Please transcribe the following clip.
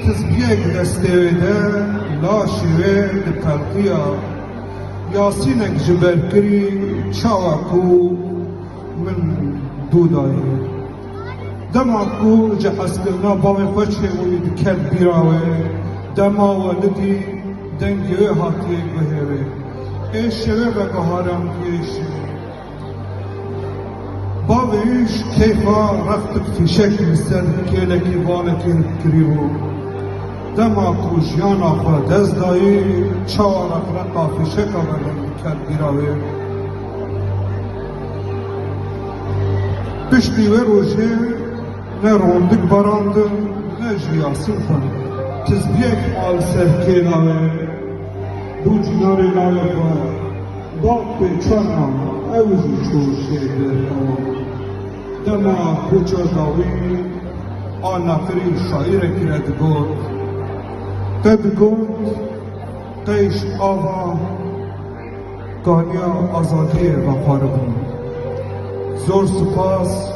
تزبیه دسته ده لاشوه ده تلقیه یاسینک جبر کری چاوکو من دودایی دماکو جحس کرنا باوی خوچه وید کل بیراوه دما والدی دنگی هاتی بهره ای شوه بگهارم کیشه باویش کیفا رختک فیشک مستر کلکی والکی کریو دماکو جیان آخوا دزدایی چارک رقا فیشک آورم کل بیراوه پشتی و روژه نه روندک باراندن نه جیاسین خونه تزبیک آل سهکه ناوه دو جناری ناوه باق به چرنا اوزی چوشه برکاو دما کوچا داوی آن نفری شاعر کرد گود تد گود قیش آوا گانیا آزادی وقار بود زور سپاس